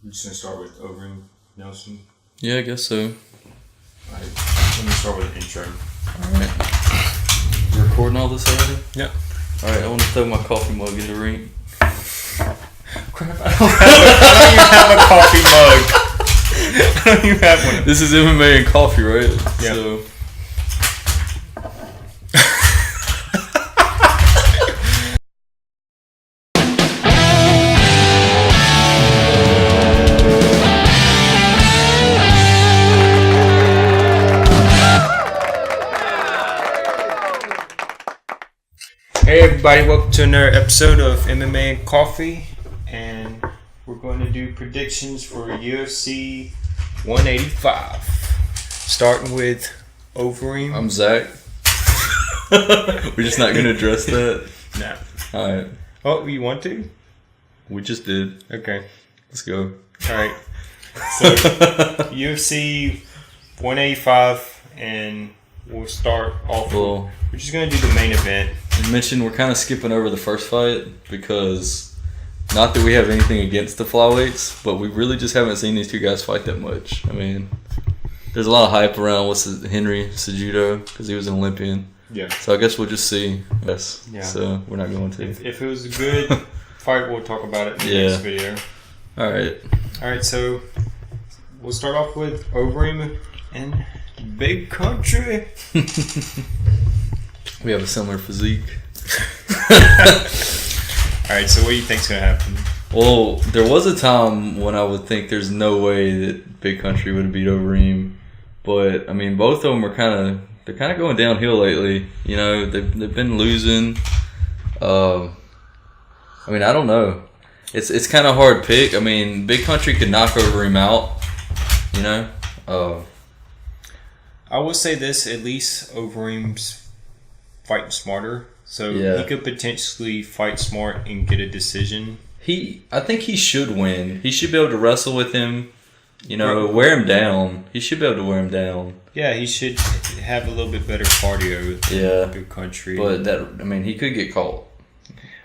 We're just gonna start with Overeem Nelson. Yeah, I guess so. Alright, let me start with an intro. Alright. You recording all this already? Yep. Alright, I want to throw my coffee mug in the ring. Crap, I don't even have a coffee mug. I don't even have one. This is MMA and coffee, right? Yeah. So. Hey everybody, welcome to another episode of MMA and Coffee, and we're going to do predictions for UFC 185. Starting with Overeem. I'm Zach. We're just not going to address that? No. Alright. Oh, you want to? We just did. Okay. Let's go. Alright. So, UFC 185, and we'll start off. Well, We're just going to do the main event. you mentioned we're kind of skipping over the first fight because, not that we have anything against the flyweights, but we really just haven't seen these two guys fight that much. I mean, there's a lot of hype around Henry Cejudo because he was an Olympian. Yeah. So I guess we'll just see. Yes. Yeah. So we're not going to. If it was a good fight, we'll talk about it in the next video. All right. Alright, so we'll start off with Overeem and Big Country. We have a similar physique. Alright, so what do you think's going to happen? Well, there was a time when I would think there's no way that Big Country would have beat Overeem, but I mean, both of them are they're kind of going downhill lately. You know, they've been losing. I mean, I don't know. It's kind of hard pick. I mean, Big Country could knock Overeem out. You know. I will say this: at least Overeem's fighting smarter, so Yeah. he could potentially fight smart and get a decision. I think he should win. He should be able to wrestle with him. You know, wear him down. He should be able to wear him down. Yeah, he should have a little bit better cardio than Yeah. Big Country. But he could get caught.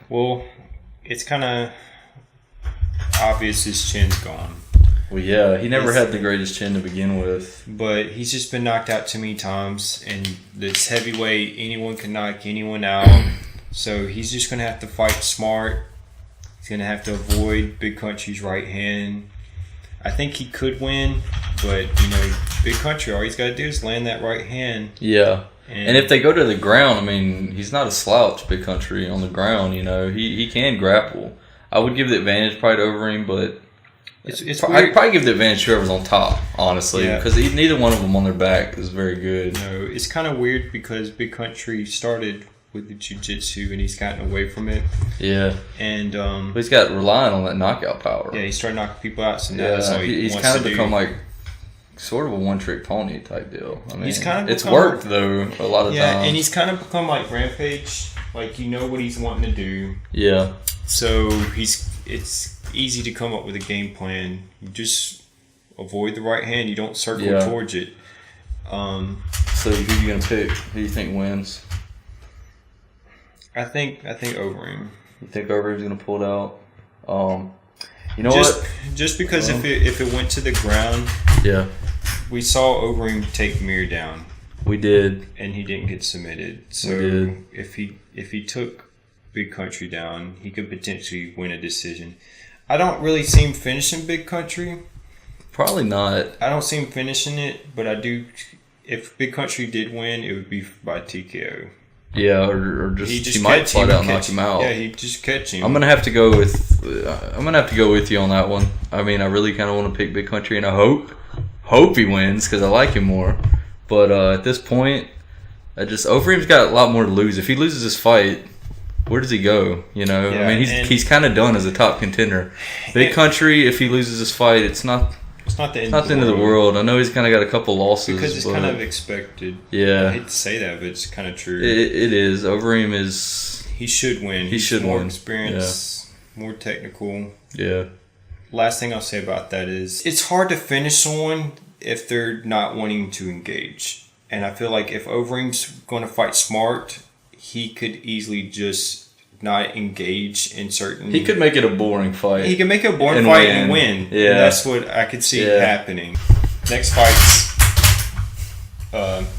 Well, it's kind of obvious his chin's gone. Well, yeah, he never had the greatest chin to begin with. But he's just been knocked out too many times, and this heavyweight, anyone can knock anyone out. So he's just going to have to fight smart. He's going to have to avoid Big Country's right hand. I think he could win, but, you know, Big Country, all he's got to do is land that right hand. Yeah. And if they go to the ground, I mean, he's not a slouch, Big Country, on the ground, you know. He can grapple. I would give the advantage probably to Overeem, but it's I'd probably give the advantage to whoever's on top, honestly, Yeah. because neither one of them on their back is very good. No, it's kind of weird because Big Country started with the jiu-jitsu and he's gotten away from it. Yeah. And But he's got relying on that knockout power. yeah, he started knocking people out, so now that's all he's wants kind of to become do. like sort of a one-trick pony type deal. I mean, He's kind of it's become- worked though a lot of Yeah, times. and he's kind of become like Rampage. Like, you know what he's wanting to do. Yeah. So it's easy to come up with a game plan. You just avoid the right hand. You don't circle Yeah. towards it. So who you gonna pick? Who you think wins? I think Overeem. You think Overeem's gonna pull it out? You know what? Just because if it went to the ground, Yeah, we saw Overeem take Mir down, we did. and he didn't get submitted. So We did. if he took Big Country down, he could potentially win a decision. I don't really see him finishing Big Country. Probably not. I don't see him finishing it, but I do. If Big Country did win, it would be by TKO. Yeah, or just he might flat out knock him out. Yeah, he'd just catch him. I'm gonna have to go with you on that one. I mean, I really kind of want to pick Big Country, and I hope he wins because I like him more. But at this point, Overeem's got a lot more to lose. If he loses this fight, where does he go? You know, Yeah, I mean, he's kind of done as a top contender. Big Country, if he loses this fight, it's not the end of the world. I know he's kind of got a couple losses because it's but kind of expected. Yeah, I hate to say that, but it's kind of true. it is. Overeem is. He should win. He should more win. experience, more technical. Yeah. Last thing I'll say about that is it's hard to finish someone if they're not wanting to engage. And I feel like if Overeem's going to fight smart, he could easily just not engage in certain. He could make it a boring fight. He can make a boring and fight win. and win. Yeah. And that's what I could see happening. Next fight's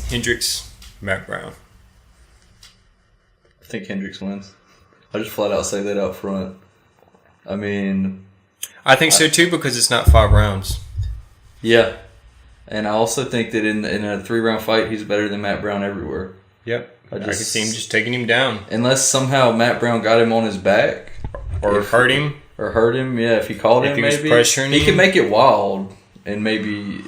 Hendricks, Matt Brown. I think Hendricks wins. I just flat out say that up front. I mean, I think so too because it's not 5 rounds. Yeah, and I also think that in a 3-round fight, he's better than Matt Brown everywhere. Yep, I could see him just taking him down. Unless somehow Matt Brown got him on his back. Or hurt him. Yeah, if he called him, maybe. Was pressuring he him. could make it wild and maybe,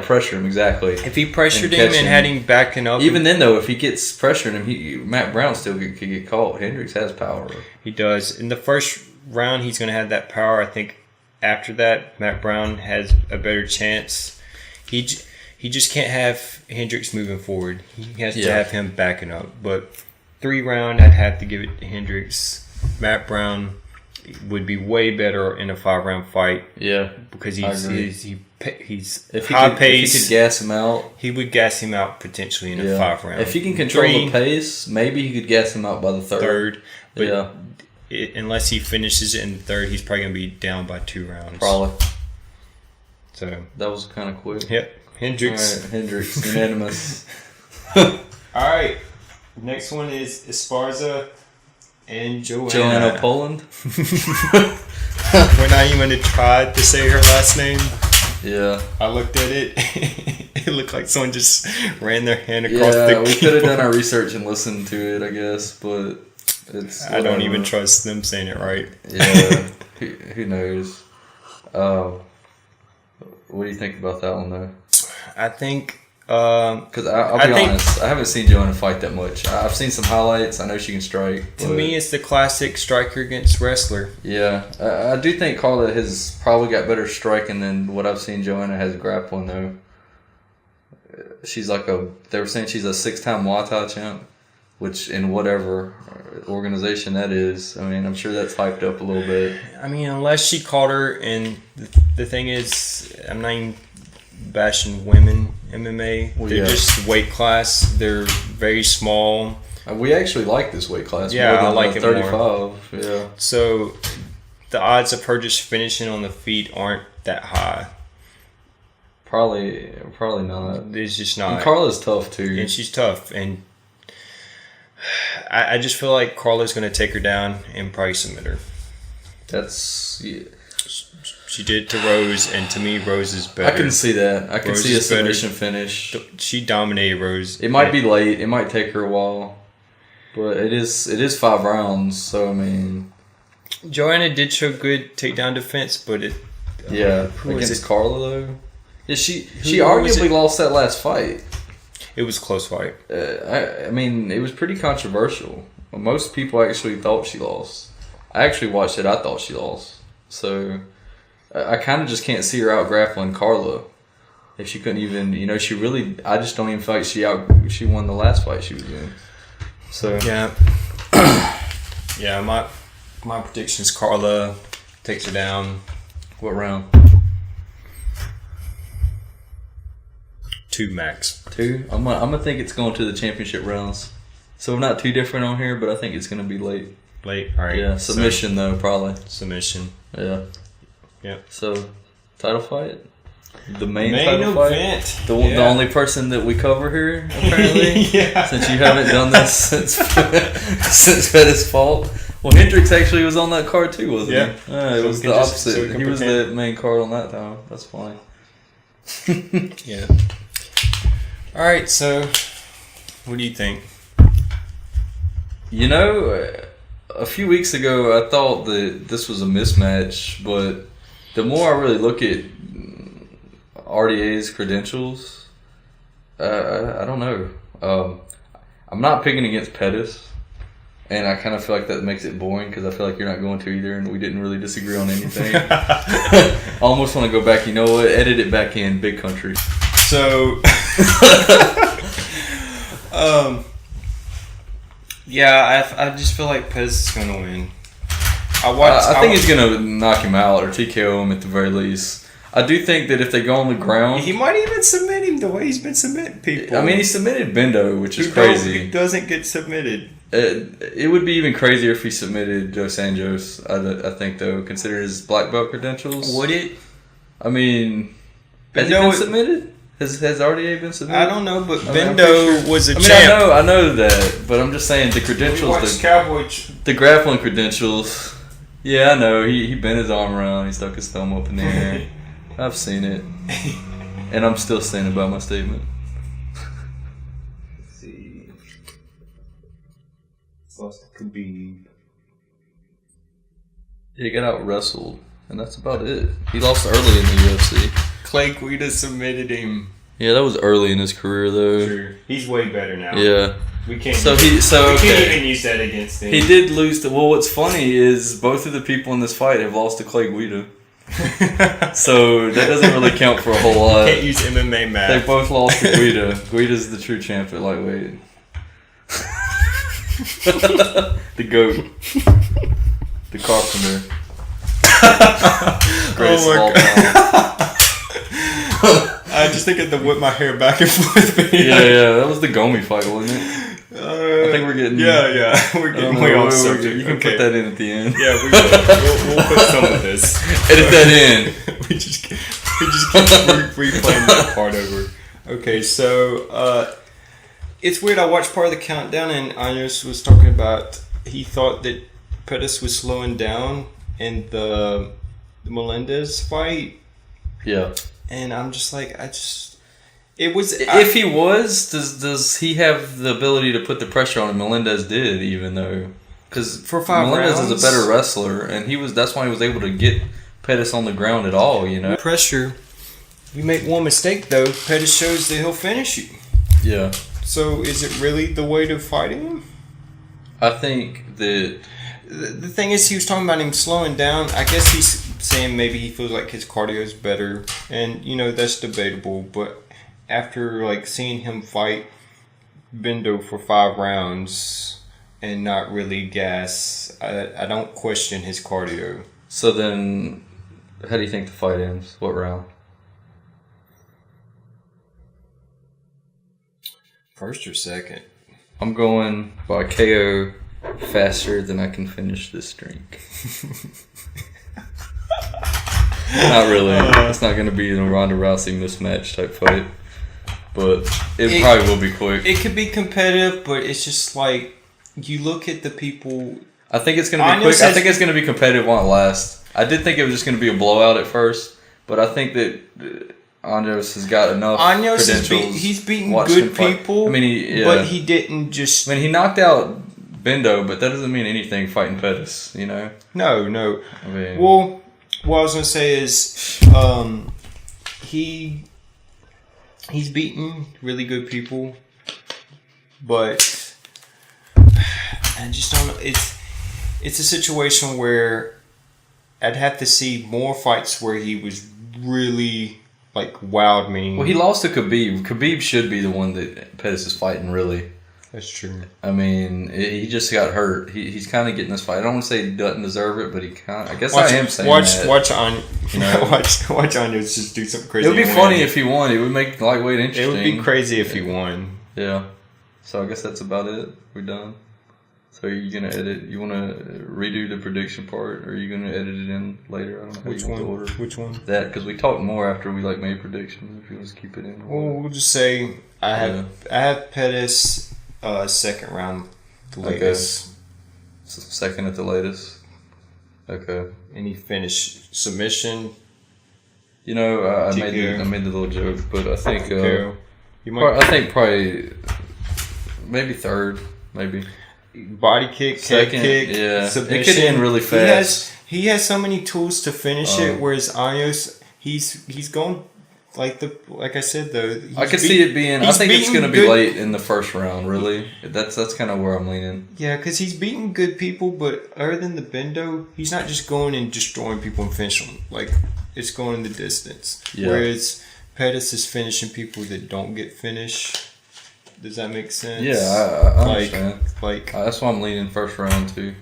pressure him, exactly. If he pressured him and had him backing up. Even then, though, if he gets pressuring him, Matt Brown still could get caught. Hendricks has power. He does. In the first round, he's going to have that power. I think after that, Matt Brown has a better chance. He just can't have Hendricks moving forward. He has to have him backing up. But 3 round, I'd have to give it to Hendricks. Matt Brown would be way better in a 5-round fight. Yeah, because he's if he high could, pace. If he could gas him out, he would gas him out potentially in a 5 round. If he can control the pace, maybe he could gas him out by the third. But unless he finishes it in the 3rd, he's probably gonna be down by 2 rounds. Probably. So that was kind of quick. Yep, Hendricks. All right, Hendricks, unanimous. All right, next one is Esparza and Joanna Poland. We're not even going to try to say her last name. Yeah. I looked at it. It looked like someone just ran their hand across the Yeah, we could have done our research and listened to it, I guess, but it's... I don't even trust them saying it right. Yeah, who knows? What do you think about that one, though? I think... Because I'll be honest, I haven't seen Joanna fight that much. I've seen some highlights. I know she can strike. To me, it's the classic striker against wrestler. Yeah, I do think Carla has probably got better striking than what I've seen Joanna has grappling, though. She's like they were saying she's a 6-time Muay Thai champ, which in whatever organization that is, I mean, I'm sure that's hyped up a little bit. I mean, unless she caught her, and the thing is, I'm not even bashing women MMA. They're just weight class. They're very small. We actually like this weight class. Yeah, more than I like it 35. more. Yeah. So the odds of her just finishing on the feet aren't that high. Probably not. It's just not. And Carla's tough too. And she's tough. And I just feel like Carla's going to take her down and probably submit her. She did it to Rose, and to me, Rose is better. I can see that. I can Rose see a is better. submission finish. She dominated Rose. It might be late. It might take her a while, but it is 5 rounds. So I mean, Joanna did show good takedown defense, but against Carla though, she arguably lost that last fight. It was a close fight. I mean, it was pretty controversial. Most people actually thought she lost. I actually watched it. I thought she lost. So I kind of just can't see her out grappling Carla. If she couldn't even, she really. I just don't even feel like she won the last fight she was in. So yeah, yeah. My prediction is Carla takes her down. What round? 2 max. 2. I'm gonna think it's going to the championship rounds. So we're not too different on here, but I think it's gonna be late. Late, all right. Yeah, submission though, probably. Submission. Yeah. Yep. So, title fight. The main title event. Fight. The only person that we cover here, apparently. Yeah. Since you haven't done this since Fetta's fault. Well, Hendricks actually was on that card too, wasn't he? It was the opposite. He was the main card on that time. That's fine. Yeah. All right. So, what do you think? A few weeks ago, I thought that this was a mismatch, but the more I really look at RDA's credentials, I don't know. I'm not picking against Pettis, and I kind of feel like that makes it boring because I feel like you're not going to either, and we didn't really disagree on anything. I almost want to go back. You know what? Edit it back in. Big country. So, yeah, I just feel like Pez is going to win. I think he's going to knock him out or TKO him at the very least. I do think that if they go on the ground... He might even submit him the way he's been submitting people. I mean, he submitted Bendo, which is crazy. He doesn't get submitted. It would be even crazier if he submitted Dos Anjos, I think, though, considering his black belt credentials. Would it? I mean, has he been submitted? Has RDA been submitted? I don't know, but Bendo was a champ. I know that, but I'm just saying the credentials, the grappling credentials. Yeah, I know. He bent his arm around. He stuck his thumb up in the air. I've seen it, and I'm still standing by my statement. Let's see, lost to Khabib. He got out wrestled, and that's about it. He lost early in the UFC. Clay Guida submitted him. Yeah, that was early in his career, though. Sure. He's way better now. Yeah. We can't. We can't even use that against him. He did lose to. Well, what's funny is both of the people in this fight have lost to Clay Guida. So that doesn't really count for a whole lot. Can't use MMA math. They both lost to Guida. Guida's the true champ at lightweight. The GOAT. The Carpenter. Greatest of all time. I just think I had to whip my hair back and forth. Yeah, that was the Gomi fight, wasn't it? I think we're getting... Yeah, we're getting way off subject. You can put that in at the end. Yeah, we will. We'll put some of this. Edit that in. we just keep replaying that part over. Okay, so it's weird. I watched part of the countdown, and Anyos was talking about he thought that Pettis was slowing down in the Melendez fight. Yeah. And I'm just like, it was... If he was, does he have the ability to put the pressure on him? Melendez did, even though... Because for 5 Melendez rounds, is a better wrestler, and that's why he was able to get Pettis on the ground at all, you know? Pressure. You make one mistake, though, Pettis shows that he'll finish you. Yeah. So is it really the way to fighting him? I think that... The thing is, he was talking about him slowing down. I guess he's saying maybe he feels like his cardio is better, and that's debatable. But after seeing him fight Bendo for 5 rounds and not really gas, I don't question his cardio. So then, how do you think the fight ends? What round? First or second? I'm going by KO. Faster than I can finish this drink. Not really. It's not going to be a Ronda Rousey mismatch type fight, but it probably will be quick. It could be competitive, but it's just like you look at the people. I think it's going to be quick. I think it's going to be competitive while it lasts. I did think it was just going to be a blowout at first, but I think that Anyos has got enough credentials. He's beaten good people. I mean, but he didn't just. I mean, he knocked out Bendo, but that doesn't mean anything fighting Pettis, No. I mean... Well, what I was going to say is he's beaten really good people, but I just don't know. It's a situation where I'd have to see more fights where he was really wowed me. Well, he lost to Khabib. Khabib should be the one that Pettis is fighting, really. That's true. I mean, he just got hurt. He's kind of getting this fight. I don't want to say he doesn't deserve it, but he kind of... I guess I am saying that. Watch Anyos just do something crazy. It would be funny if he won. It would make lightweight interesting. It would be crazy if he won. Yeah. So I guess that's about it. We're done. So are you going to edit? You want to redo the prediction part, or are you going to edit it in later? I don't know how Which you want one? to order. Which one? That, because we talked more after we made predictions. If you want to keep it in. Well, we'll just say I have Pettis... second round, the latest. Okay. Second at the latest. Okay. And he finished submission. I made the little joke, but I think probably maybe third, maybe body kick, second, head kick, yeah. submission. It could end really fast. He has so many tools to finish it, whereas Anyos, he's going. Like I said though, I could see it being. I think it's going to be late in the first round. Really, that's kind of where I'm leaning. Yeah, because he's beating good people, but other than the Bendo, he's not just going and destroying people and finishing them. It's going the distance. Yeah. Whereas Pettis is finishing people that don't get finished. Does that make sense? Yeah, I understand. That's why I'm leaning first round too.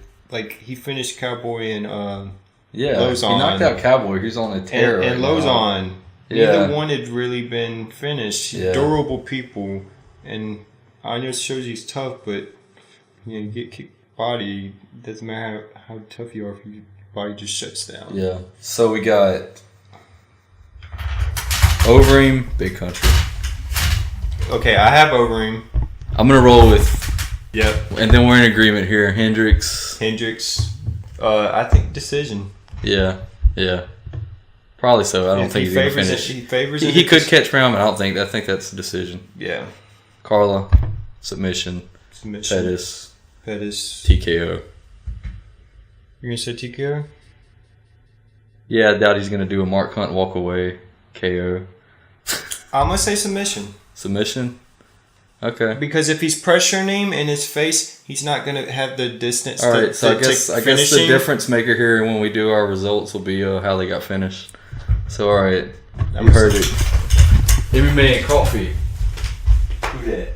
He finished Cowboy and Lozon. He knocked out Cowboy. He's on a tear. And Lozon. Neither one had really been finished. Durable people, and Anyos shows he's tough, but you get kicked body. Doesn't matter how tough you are, if your body just shuts down. Yeah. So we got Overeem, Big Country. Okay, I have Overeem. I'm gonna roll with. Yep. And then we're in agreement here. Hendricks. I think decision. Yeah. Probably so. I don't think he's gonna finish. He could catch Brown, but I think that's a decision. Yeah. Carla, submission. Pettis. TKO. You're gonna say TKO? Yeah, I doubt he's gonna do a Mark Hunt walk away KO. I'm gonna say submission. Submission. Okay. Because if he's pressuring him in his face, he's not gonna have the distance. All right. So I guess the difference maker here when we do our results will be how they got finished. So all right, you heard it. MMA and coffee. Who that?